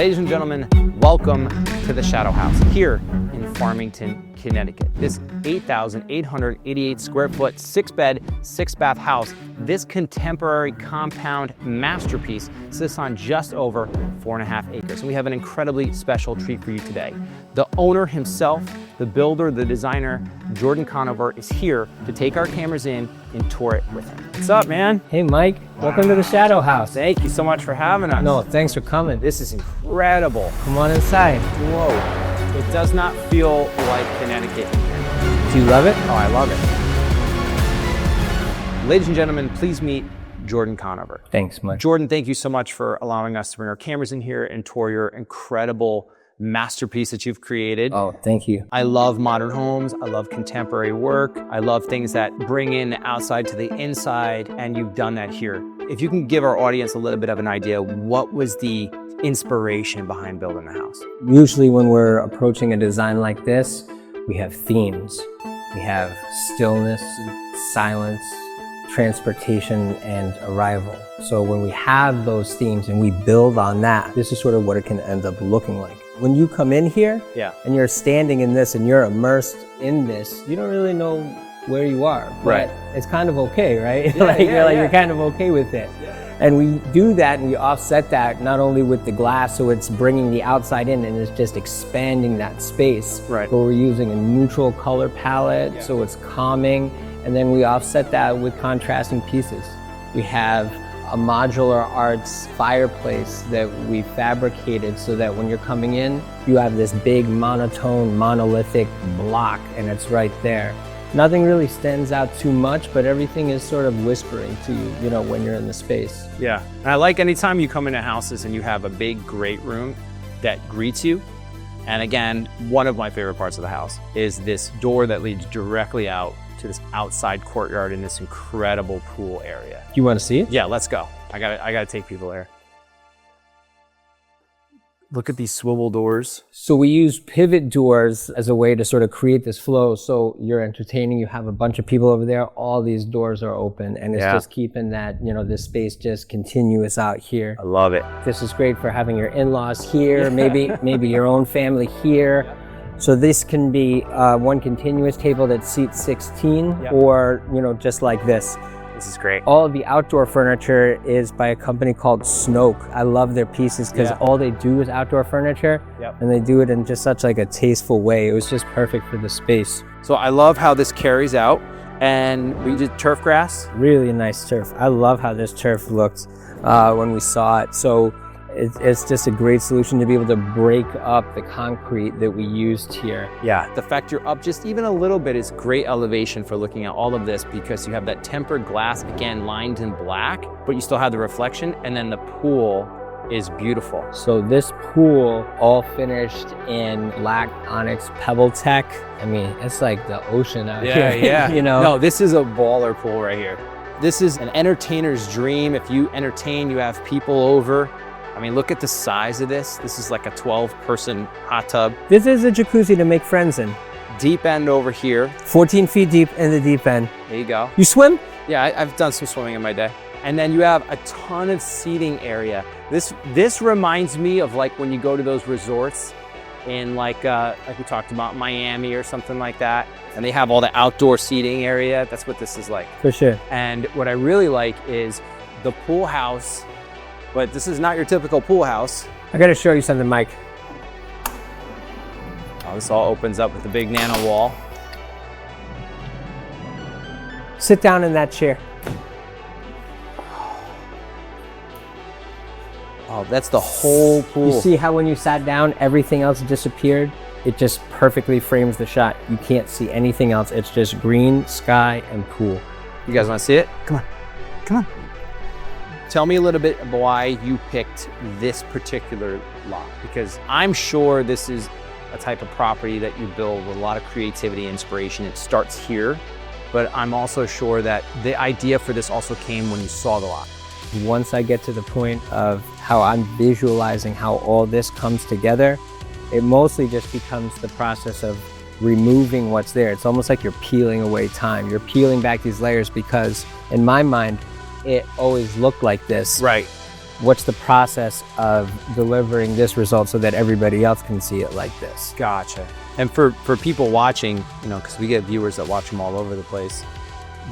Ladies and gentlemen, welcome to the Shadow House here in Farmington, Connecticut. This 8,888 square foot, 6-bed, 6-bath house, this contemporary compound masterpiece sits on just over 4.5 acres. And we have an incredibly special treat for you today. The owner himself, the builder, the designer, Jordan Conover, is here to take our cameras in and tour it with him. What's up, man? Hey, Mike. Welcome to the Shadow House. Thank you so much for having us. No, thanks for coming. This is incredible. Come on inside. Whoa. It does not feel like Connecticut in here. Do you love it? Oh, I love it. Ladies and gentlemen, please meet Jordan Conover. Thanks, Mike. Jordan, thank you so much for allowing us to bring our cameras in here and tour your incredible masterpiece that you've created. Oh, thank you. I love modern homes. I love contemporary work. I love things that bring in the outside to the inside, and you've done that here. If you can give our audience a little bit of an idea, what was the inspiration behind building the house? Usually when we're approaching a design like this, we have themes. We have stillness, silence, transportation, and arrival. So when we have those themes and we build on that, this is sort of what it can end up looking like. When you come in here and you're standing in this and you're immersed in this, you don't really know where you are, but it's kind of okay, right? You're kind of okay with it. And we do that and we offset that not only with the glass, so it's bringing the outside in and it's just expanding that space. But we're using a neutral color palette, so it's calming. And then we offset that with contrasting pieces. We have a modular arts fireplace that we fabricated so that when you're coming in, you have this big monotone, monolithic block, and it's right there. Nothing really stands out too much, but everything is sort of whispering to you, you know, when you're in the space. Yeah, and I like anytime you come into houses and you have a big, great room that greets you. And again, one of my favorite parts of the house is this door that leads directly out to this outside courtyard in this incredible pool area. You want to see it? Yeah, let's go. I gotta take people there. Look at these swivel doors. So we use pivot doors as a way to sort of create this flow. So you're entertaining, you have a bunch of people over there, all these doors are open, and it's just keeping that, you know, this space just continuous out here. I love it. This is great for having your in-laws here, maybe your own family here. So this can be one continuous table that seats 16, or, you know, just like this. This is great. All of the outdoor furniture is by a company called Snoke. I love their pieces because all they do is outdoor furniture, and they do it in just such like a tasteful way. It was just perfect for the space. So I love how this carries out, and we did turf grass. Really nice turf. I love how this turf looked when we saw it. So it's just a great solution to be able to break up the concrete that we used here. Yeah, the fact you're up just even a little bit is great elevation for looking at all of this, because you have that tempered glass, again, lined in black, but you still have the reflection, and then the pool is beautiful. So this pool, all finished in black onyx pebble tech. I mean, it's like the ocean out here. Yeah. You know? No, this is a baller pool right here. This is an entertainer's dream. If you entertain, you have people over. I mean, look at the size of this. This is like a 12-person hot tub. This is a jacuzzi to make friends in. Deep end over here. 14 feet deep in the deep end. There you go. You swim? Yeah, I've done some swimming in my day. And then you have a ton of seating area. This reminds me of like when you go to those resorts in like we talked about, Miami or something like that. And they have all the outdoor seating area. That's what this is like. For sure. And what I really like is the pool house. But this is not your typical pool house. I gotta show you something, Mike. Oh, this all opens up with the big nano wall. Sit down in that chair. Oh, that's the whole pool. You see how when you sat down, everything else disappeared? It just perfectly frames the shot. You can't see anything else. It's just green, sky, and pool. You guys wanna see it? Come on, come on. Tell me a little bit about why you picked this particular lot, because I'm sure this is a type of property that you build with a lot of creativity and inspiration. It starts here, but I'm also sure that the idea for this also came when you saw the lot. Once I get to the point of how I'm visualizing how all this comes together, it mostly just becomes the process of removing what's there. It's almost like you're peeling away time. You're peeling back these layers because in my mind, it always looked like this. Right. what's the process of delivering this result so that everybody else can see it like this. Gotcha. And for people watching, you know, because we get viewers that watch him all over the place,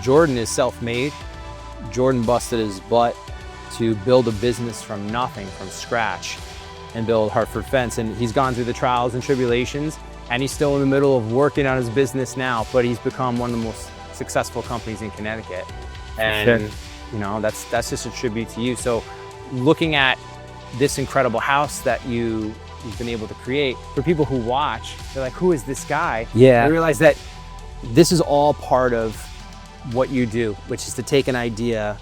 Jordan is self-made. Jordan busted his butt to build a business from nothing, from scratch, and build Hartford Fence. And he's gone through the trials and tribulations, and he's still in the middle of working on his business now, but he's become one of the most successful companies in Connecticut. And you know, that's just a tribute to you. So looking at this incredible house that you've been able to create, for people who watch, they're like, who is this guy? Yeah. They realize that this is all part of what you do, which is to take an idea,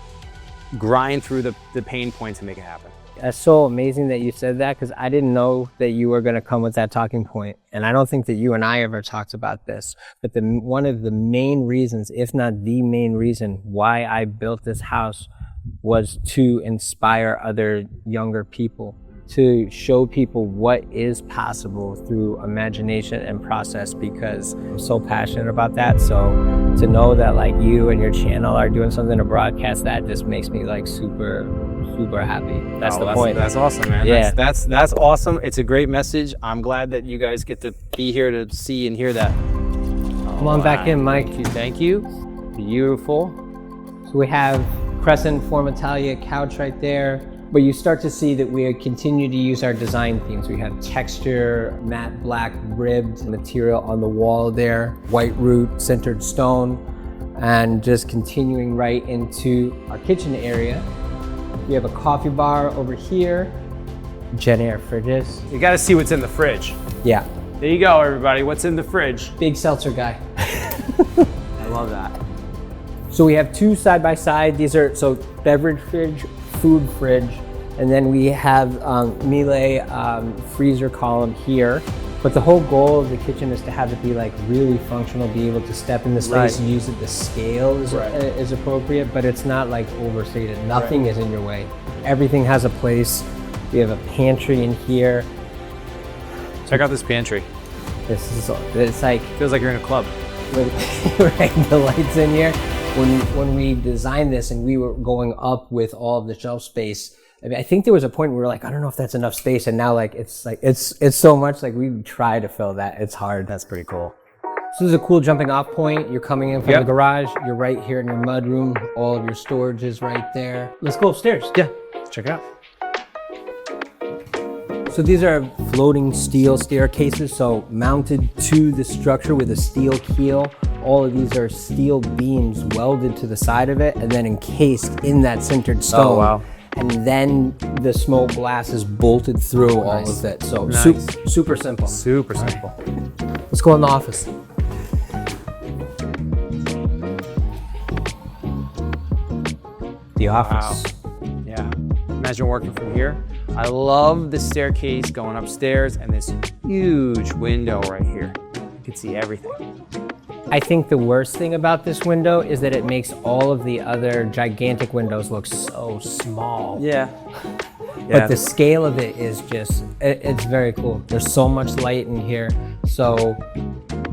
grind through the pain points and make it happen. That's so amazing that you said that, because I didn't know that you were going to come with that talking point. And I don't think that you and I ever talked about this, but one of the main reasons, if not the main reason why I built this house, was to inspire other younger people, to show people what is possible through imagination and process, because I'm so passionate about that. So to know that like you and your channel are doing something to broadcast that just makes me like super happy. That's the point. That's awesome, man. Yeah. That's awesome. It's a great message. I'm glad that you guys get to be here to see and hear that. Come on back in, Mike. Thank you. Beautiful. So we have Crescent Formitalia couch right there, but you start to see that we continue to use our design themes. We have texture, matte black ribbed material on the wall there, white root, centered stone, and just continuing right into our kitchen area. We have a coffee bar over here, Jen Air fridges. You got to see what's in the fridge. Yeah. There you go, everybody. What's in the fridge? Big seltzer guy. I love that. So we have two side by side. These are, so beverage fridge, food fridge, and then we have Miele freezer column here. But the whole goal of the kitchen is to have it be like really functional, be able to step in the space, use it. The scale is appropriate, but it's not like overstated. Nothing is in your way. Everything has a place. We have a pantry in here. Check out this pantry. It's like, feels like you're in a club. Right, the lights in here. When we designed this and we were going up with all of the shelf space, I mean, I think there was a point where we were like, I don't know if that's enough space, and now like it's so much, like we try to fill that. It's hard. That's pretty cool. So this is a cool jumping off point. You're coming in from the garage. You're right here in your mudroom. All of your storage is right there. Let's go upstairs. Yeah, check it out. So these are floating steel staircases, so mounted to the structure with a steel keel. All of these are steel beams welded to the side of it and then encased in that centered stone. Oh, wow. And then the smoke glass is bolted through all of it. So super simple. Super simple. Let's go in the office. The office. Wow. Yeah. Imagine working from here. I love the staircase going upstairs and this huge window right here. You can see everything. I think the worst thing about this window is that it makes all of the other gigantic windows look so small. Yeah. But the scale of it is just, it's very cool. There's so much light in here. So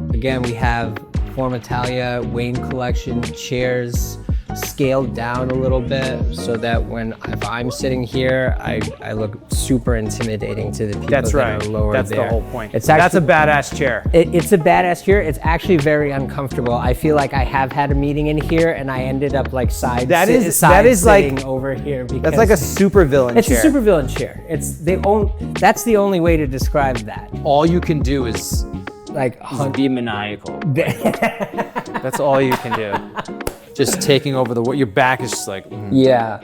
again, we have Formitalia, Wayne collection, chairs, scaled down a little bit so that if I'm sitting here, I look super intimidating to the people that are lower there. That's the whole point. It's actually, that's a badass chair. It's a badass chair. It's actually very uncomfortable. I feel like I have had a meeting in here and I ended up like sitting over here. Because that's like a super villain it's chair. It's a super villain chair. That's the only way to describe that. All you can do is like be maniacal. That's all you can do. Just taking over your back is just like, yeah.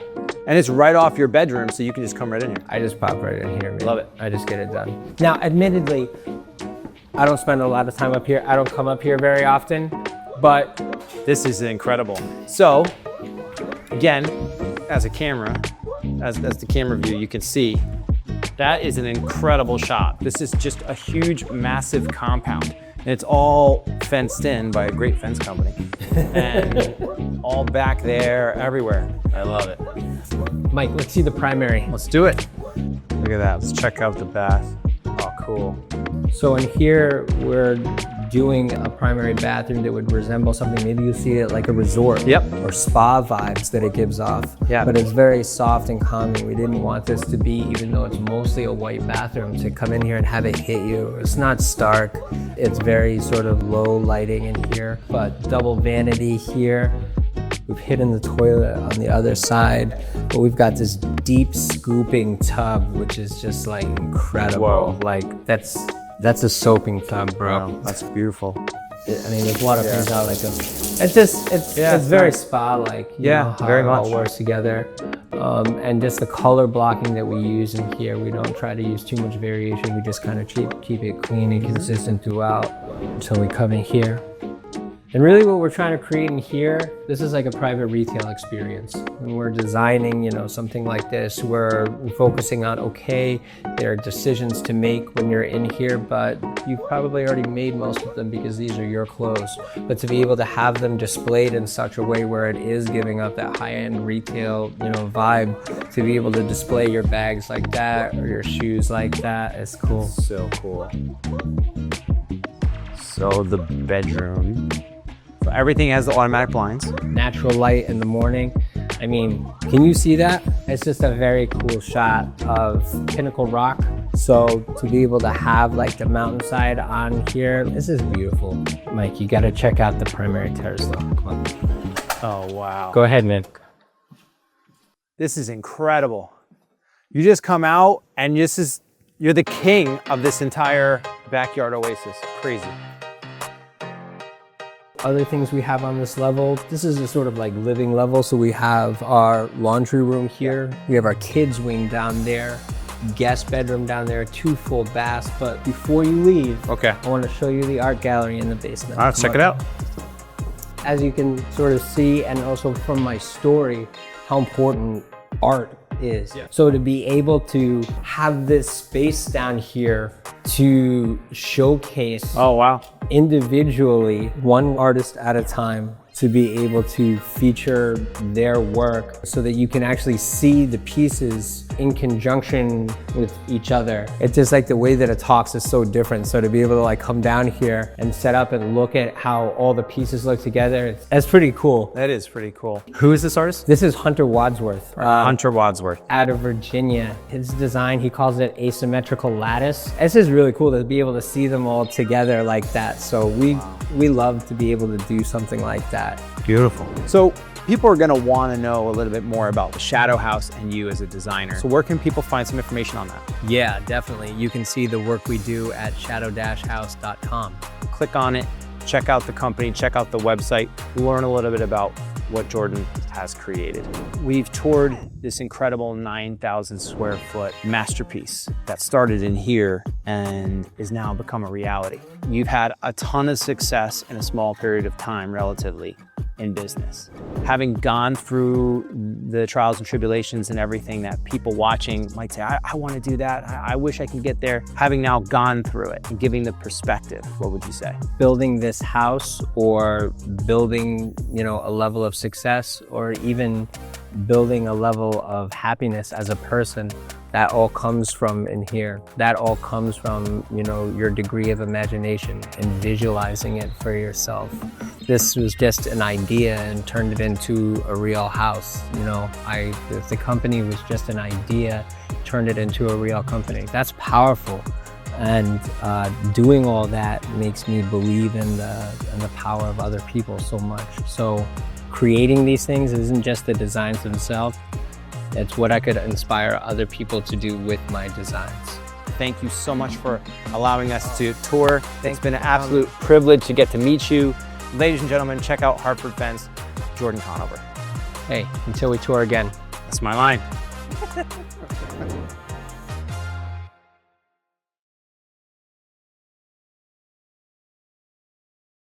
And it's right off your bedroom, so you can just come right in here. I just pop right in here, man. Love it. I just get it done. Now, admittedly, I don't spend a lot of time up here. I don't come up here very often, but this is incredible. So, again, as a camera, as the camera view, you can see that is an incredible shot. This is just a huge, massive compound. And it's all fenced in by a great fence company. And all back there, everywhere. I love it. Mike, let's see the primary. Let's do it. Look at that. Let's check out the bath. Oh, cool. So in here, we're doing a primary bathroom that would resemble something, maybe you see it like a resort or spa vibes that it gives off. But it's very soft and calming. We didn't want this to be, even though it's mostly a white bathroom, to come in here and have it hit you. It's not stark. It's very sort of low lighting in here, but double vanity here. We've hidden the toilet on the other side, but we've got this deep scooping tub, which is just like incredible. Whoa. Like that's a soaping tub, bro. Wow, that's beautiful. I mean, there's a lot of things out like this. It's very spa-like. You know, how very it much. all works together. And just the color blocking that we use in here, we don't try to use too much variation. We just kind of keep it clean and consistent throughout until we come in here. And really what we're trying to create in here, this is like a private retail experience. When we're designing, you know, something like this, we're focusing on, okay, there are decisions to make when you're in here, but you've probably already made most of them because these are your clothes. But to be able to have them displayed in such a way where it is giving up that high-end retail, you know, vibe, to be able to display your bags like that or your shoes like that is cool. So cool. So the bedroom. So everything has the automatic blinds. Natural light in the morning. I mean, can you see that? It's just a very cool shot of Pinnacle Rock. So to be able to have like the mountainside on here, this is beautiful. Mike, you gotta check out the primary terrace though. Come on. Oh, wow. Go ahead, man. This is incredible. You just come out and you're the king of this entire backyard oasis. Crazy. Other things we have on this level, this is a sort of like living level. So we have our laundry room here. We have our kids wing down there, guest bedroom down there, 2 full baths. But before you leave, I want to show you the art gallery in the basement. All right, check it out. As you can sort of see, and also from my story, how important art is. So to be able to have this space down here to showcase individually, one artist at a time, to be able to feature their work so that you can actually see the pieces in conjunction with each other. It's just like the way that it talks is so different. So to be able to like come down here and set up and look at how all the pieces look together, that's pretty cool. That is pretty cool. Who is this artist? This is Hunter Wadsworth. Hunter Wadsworth. Out of Virginia. His design, he calls it asymmetrical lattice. This is really cool to be able to see them all together like that. So we love to be able to do something like that. Beautiful. So people are gonna wanna know a little bit more about the Shadow House and you as a designer. So where can people find some information on that? Yeah, definitely. You can see the work we do at shadow-house.com. Click on it, check out the company, check out the website, learn a little bit about what Jordan has created. We've toured this incredible 9,000 square foot masterpiece that started in here and is now become a reality. You've had a ton of success in a small period of time, relatively, in business. Having gone through the trials and tribulations and everything that people watching might say, I want to do that, I wish I could get there. Having now gone through it and giving the perspective, what would you say? Building this house or building, you know, a level of success or even building a level of happiness as a person, that all comes from in here. That all comes from, you know, your degree of imagination and visualizing it for yourself. This was just an idea and turned it into a real house. You know, if the company was just an idea, turned it into a real company. That's powerful. And doing all that makes me believe in the power of other people so much. So creating these things isn't just the designs themselves, it's what I could inspire other people to do with my designs. Thank you so much for allowing us to tour. It's been an absolute privilege to get to meet you. Ladies and gentlemen, check out Hartford Fence, Jordan Conover. Hey, until we tour again. That's my line.